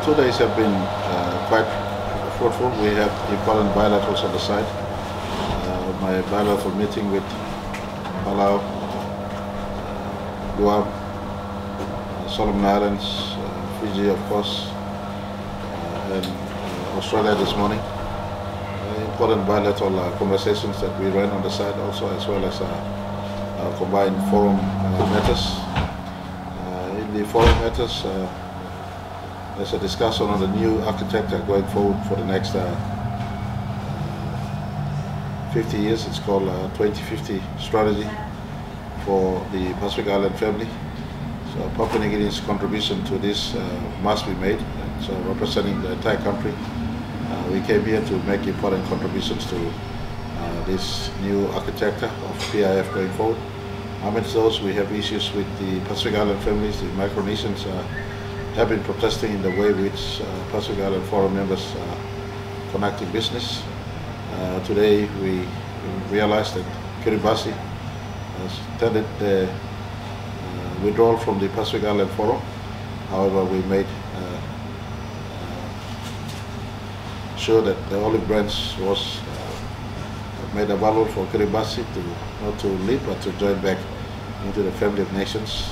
2 days have been quite fruitful. We have important bilaterals on the side. My bilateral meeting with Palau, Loughman, Solomon Islands, Fiji of course, and Australia this morning. Important bilateral conversations that we ran on the side also, as well as combined forum matters. In the forum matters, there's a discussion on the new architecture going forward for the next 50 years. It's called 2050 strategy for the Pacific Island family. So Papua New Guinea's contribution to this must be made. And so representing the entire country, we came here to make important contributions to this new architecture of PIF going forward. Amidst those, we have issues with the Pacific Island families. The Micronesians have been protesting in the way which Pacific Island Forum members conducting business. Today we realized that Kiribati has tended the withdrawal from the Pacific Island Forum. However, we made sure that the olive branch was made available for Kiribati to not to leave but to join back into the family of nations.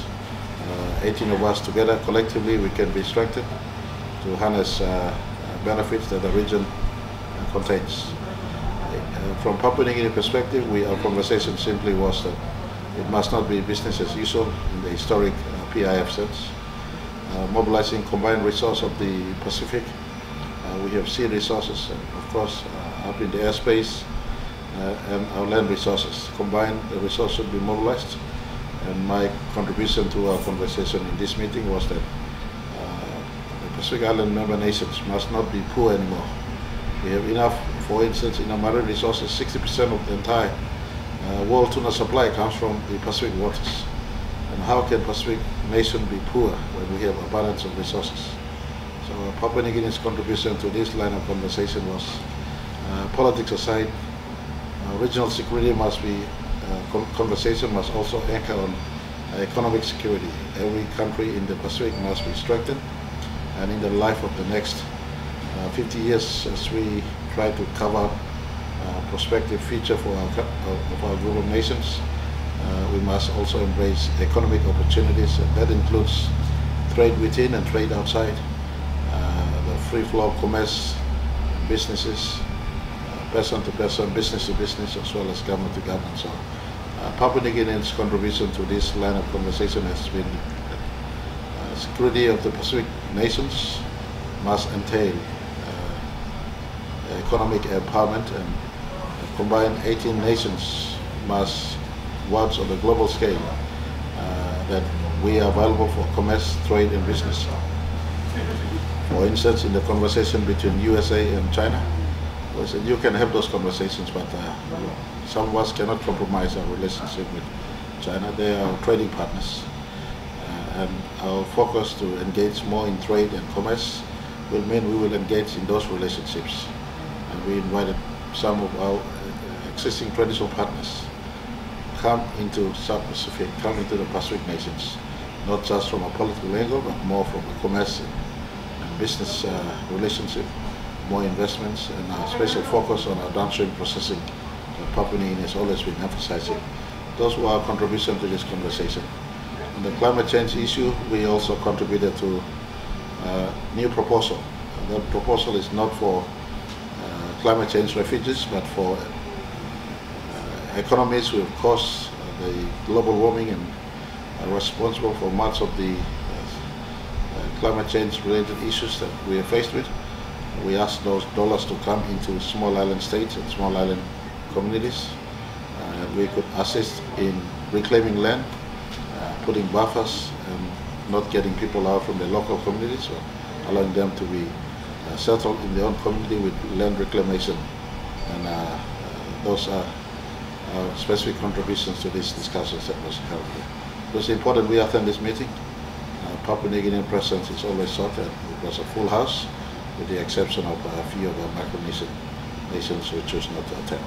18 of us together, collectively, we can be strengthened to harness benefits that the region contains. From Papua New Guinea perspective, our conversation simply was that it must not be business as usual in the historic PIF sense. Mobilizing combined resource of the Pacific, we have sea resources, and of course up in the airspace and our land resources. Combined, the resource should be mobilized. And my contribution to our conversation in this meeting was that the Pacific Island member nations must not be poor anymore. We have enough, for instance, in our marine resources, 60% of the entire world tuna supply comes from the Pacific waters. And how can Pacific nation be poor when we have abundance of resources? So Papua New Guinea's contribution to this line of conversation was, politics aside, regional security must be, conversation must also anchor on economic security. Every country in the Pacific must be strengthened, and in the life of the next 50 years, as we try to cover prospective future for our group of nations, we must also embrace economic opportunities, and that includes trade within and trade outside, the free flow of commerce, businesses, person to person, business to business, as well as government to government. So Papua New Guinea's contribution to this line of conversation has been security of the Pacific nations must entail economic empowerment, and combined 18 nations must watch on the global scale that we are available for commerce, trade and business. For instance, in the conversation between USA and China, we said you can have those conversations, but some of us cannot compromise our relationship with China. They are our trading partners, and our focus to engage more in trade and commerce will mean we will engage in those relationships. And we invited some of our existing traditional partners come into South Pacific, come into the Pacific nations, not just from a political angle, but more from a commerce and business relationship, more investments, and a special focus on our downstream processing that Papua New Guinea has always been emphasizing. Those were our contribution to this conversation. On the climate change issue, we also contributed to a new proposal. That proposal is not for climate change refugees, but for economies who have caused the global warming and are responsible for much of the climate change related issues that we are faced with. We ask those dollars to come into small island states and small island communities. We could assist in reclaiming land, putting buffers, and not getting people out from the local communities, but allowing them to be settled in their own community with land reclamation. And those are our specific contributions to these discussions that was held here. It was important we attend this meeting. Papua New Guinean presence is always sought, and it was a full house, with the exception of a few of our Micronesian nations who chose not to attend.